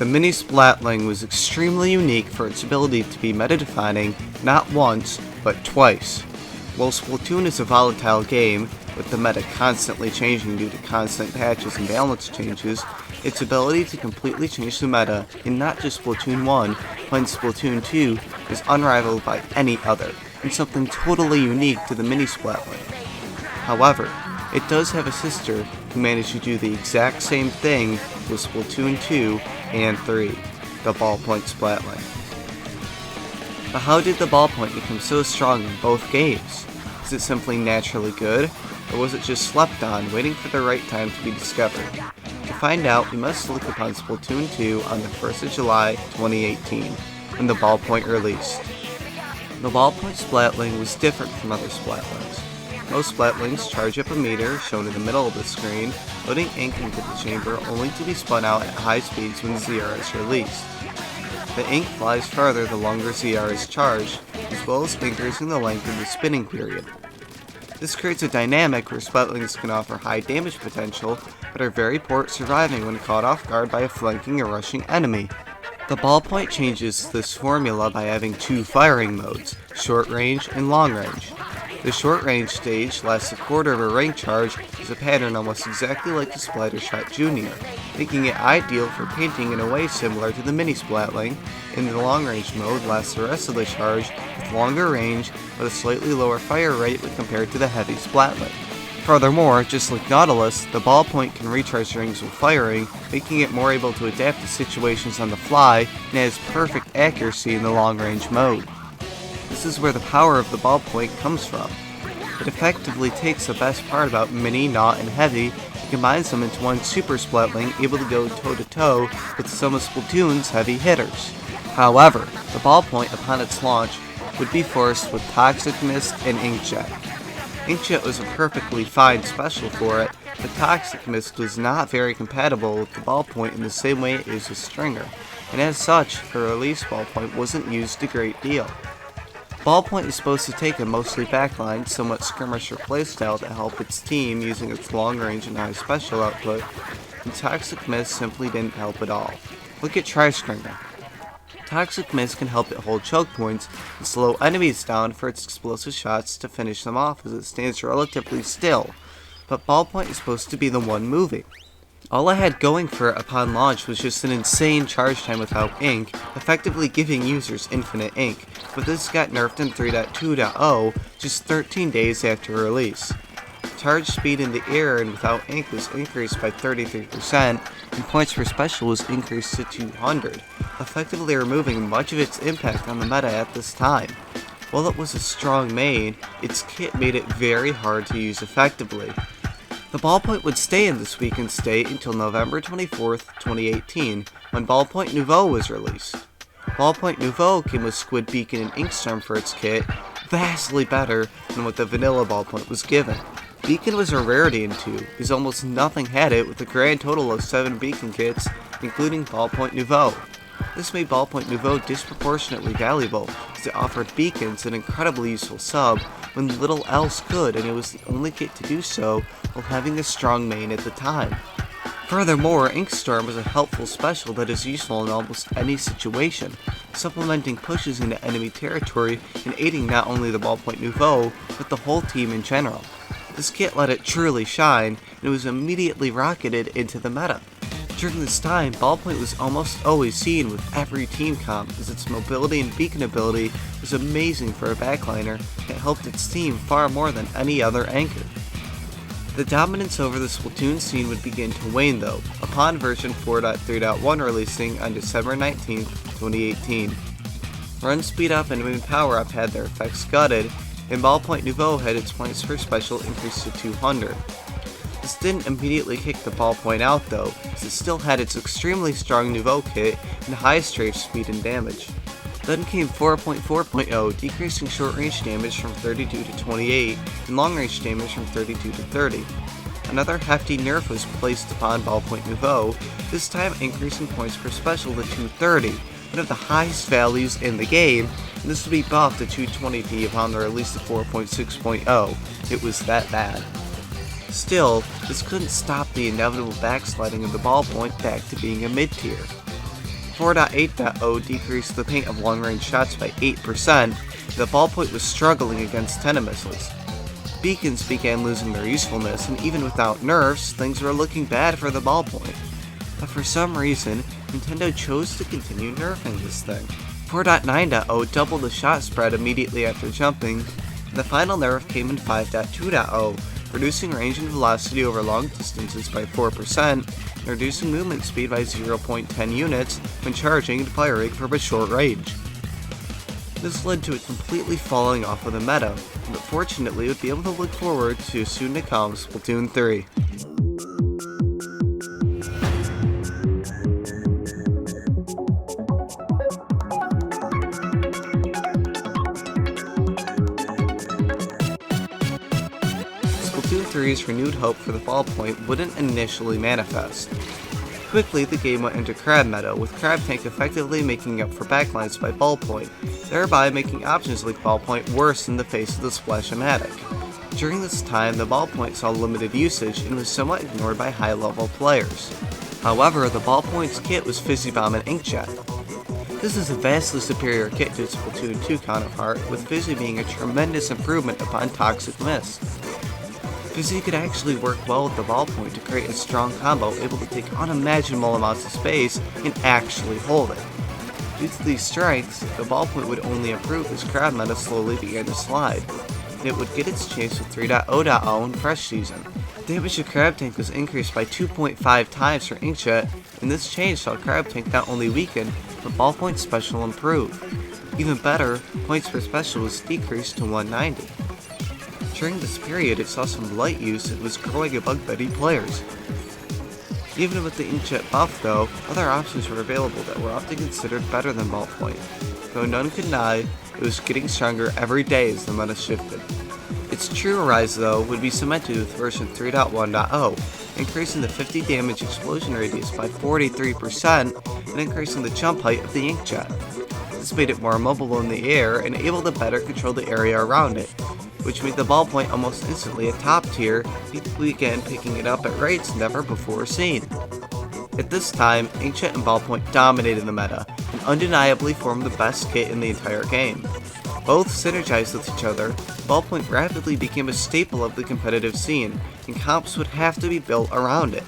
The Mini Splatling was extremely unique for its ability to be meta-defining not once, but twice. While Splatoon is a volatile game, with the meta constantly changing due to constant patches and balance changes, its ability to completely change the meta in not just Splatoon 1, but in Splatoon 2 is unrivaled by any other, and something totally unique to the Mini Splatling. However, it does have a sister who managed to do the exact same thing with Splatoon 2 and 3, the Ballpoint Splatling. But how did the ballpoint become so strong in both games? Is it simply naturally good, or was it just slept on, waiting for the right time to be discovered? To find out, we must look upon Splatoon 2 on the 1st of July 2018, when the ballpoint released. The Ballpoint Splatling was different from other Splatlings. Most Splatlings charge up a meter, shown in the middle of the screen, loading ink into the chamber only to be spun out at high speeds when ZR is released. The ink flies farther the longer ZR is charged, as well as increasing the length of the spinning period. This creates a dynamic where Splatlings can offer high damage potential, but are very poor at surviving when caught off guard by a flanking or rushing enemy. The ballpoint changes this formula by having two firing modes, short range and long range. The short range stage lasts a quarter of a rank charge as a pattern almost exactly like the Splatter Shot Jr., making it ideal for painting in a way similar to the Mini Splatling, and the long range mode lasts the rest of the charge with longer range but a slightly lower fire rate when compared to the heavy Splatling. Furthermore, just like Nautilus, the ballpoint can recharge rings while firing, making it more able to adapt to situations on the fly and has perfect accuracy in the long range mode. This is where the power of the ballpoint comes from. It effectively takes the best part about Mini, Naut, and Heavy and combines them into one Super Splatling able to go toe-to-toe with some of Splatoon's heavy hitters. However, the ballpoint upon its launch would be forced with Toxic Mist and Inkjet. Inkjet was a perfectly fine special for it, but Toxic Mist was not very compatible with the ballpoint in the same way it is with Stringer, and as such, the release ballpoint wasn't used a great deal. Ballpoint is supposed to take a mostly backline, somewhat skirmisher playstyle to help its team using its long range and high special output, and Toxic Mist simply didn't help at all. Look at Tri-Stringer. Toxic Mist can help it hold choke points and slow enemies down for its explosive shots to finish them off as it stands relatively still, but Ballpoint is supposed to be the one moving. All I had going for it upon launch was just an insane charge time without ink, effectively giving users infinite ink, but this got nerfed in 3.2.0 just 13 days after release. Charge speed in the air and without ink was increased by 33%, and points per special was increased to 200, effectively removing much of its impact on the meta at this time. While it was a strong main, its kit made it very hard to use effectively. The ballpoint would stay in this weekend state until November 24th, 2018, when Ballpoint Nouveau was released. Ballpoint Nouveau came with Squid Beacon and Inkstorm for its kit, vastly better than what the vanilla ballpoint was given. Beacon was a rarity in 2, as almost nothing had it with a grand total of 7 Beacon kits, including Ballpoint Nouveau. This made Ballpoint Nouveau disproportionately valuable, as it offered Beacons an incredibly useful sub when little else could, and it was the only kit to do so while having a strong main at the time. Furthermore, Inkstorm was a helpful special that is useful in almost any situation, supplementing pushes into enemy territory and aiding not only the Ballpoint Nouveau, but the whole team in general. This kit let it truly shine, and it was immediately rocketed into the meta. During this time, Ballpoint was almost always seen with every team comp, as its mobility and beacon ability was amazing for a backliner that helped its team far more than any other anchor. The dominance over the Splatoon scene would begin to wane though, upon version 4.3.1 releasing on December 19, 2018. Run Speed Up and Win Power Up had their effects gutted, and Ballpoint Nouveau had its points per special increased to 200. This didn't immediately kick the ballpoint out though, as it still had its extremely strong Nouveau kit and high strafe speed and damage. Then came 4.4.0, decreasing short range damage from 32 to 28, and long range damage from 32 to 30. Another hefty nerf was placed upon Ballpoint Nouveau, this time increasing points per special to 230, one of the highest values in the game, and this would be buffed to 220p upon the release of 4.6.0. It was that bad. Still, this couldn't stop the inevitable backsliding of the ballpoint back to being a mid-tier. 4.8.0 decreased the paint of long-range shots by 8%, the ballpoint was struggling against tennis missiles. Beacons began losing their usefulness, and even without nerfs, things were looking bad for the ballpoint. But for some reason, Nintendo chose to continue nerfing this thing. 4.9.0 doubled the shot spread immediately after jumping, and the final nerf came in 5.2.0, reducing range and velocity over long distances by 4%, and reducing movement speed by 0.10 units when charging and firing from a short range. This led to it completely falling off of the meta, but fortunately we'd be able to look forward to soon to come Splatoon 3. Splatoon 3's renewed hope for the ballpoint wouldn't initially manifest. Quickly, the game went into crab meta, with Crab Tank effectively making up for backlines by Ballpoint, thereby making options like Ballpoint worse in the face of the Splash-O-Matic. During this time, the Ballpoint saw limited usage and was somewhat ignored by high-level players. However, the Ballpoint's kit was Fizzy Bomb and Inkjet. This is a vastly superior kit to its Splatoon 2 counterpart, with Fizzy being a tremendous improvement upon Toxic Mist. Fizzy could actually work well with the ballpoint to create a strong combo able to take unimaginable amounts of space and actually hold it. Due to these strengths, the ballpoint would only improve as crowd meta slowly began to slide, and it would get its chance with 3.0.0 in Fresh Season. Damage to Crab Tank was increased by 2.5 times for Inkjet, and this change saw Crab Tank not only weaken, but ballpoint special improve. Even better, points per special was decreased to 190. During this period, it saw some light use and was growing among many players. Even with the Inkjet buff though, other options were available that were often considered better than Ballpoint. Though none could deny, it was getting stronger every day as the meta shifted. Its true rise though would be cemented with version 3.1.0, increasing the 50 damage explosion radius by 43% and increasing the jump height of the Inkjet. This made it more mobile in the air and able to better control the area around it, which made the ballpoint almost instantly a top tier, people began picking it up at rates never before seen. At this time, Inkjet and Ballpoint dominated the meta, and undeniably formed the best kit in the entire game. Both synergized with each other, Ballpoint rapidly became a staple of the competitive scene, and comps would have to be built around it.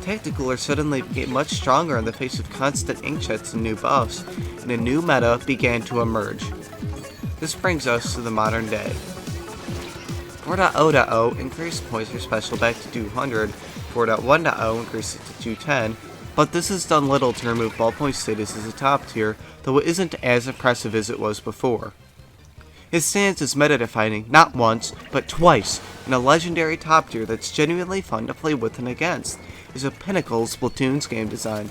Tacticalers suddenly became much stronger in the face of constant Inkjets and new buffs, and a new meta began to emerge. This brings us to the modern day. 4.0.0 increased points per special back to 200, 4.1.0 increased it to 210, but this has done little to remove Ballpoint's status as a top tier, though it isn't as impressive as it was before. It stands as meta-defining not once, but twice, in a legendary top tier that's genuinely fun to play with and against, is a pinnacle of Splatoon's game design.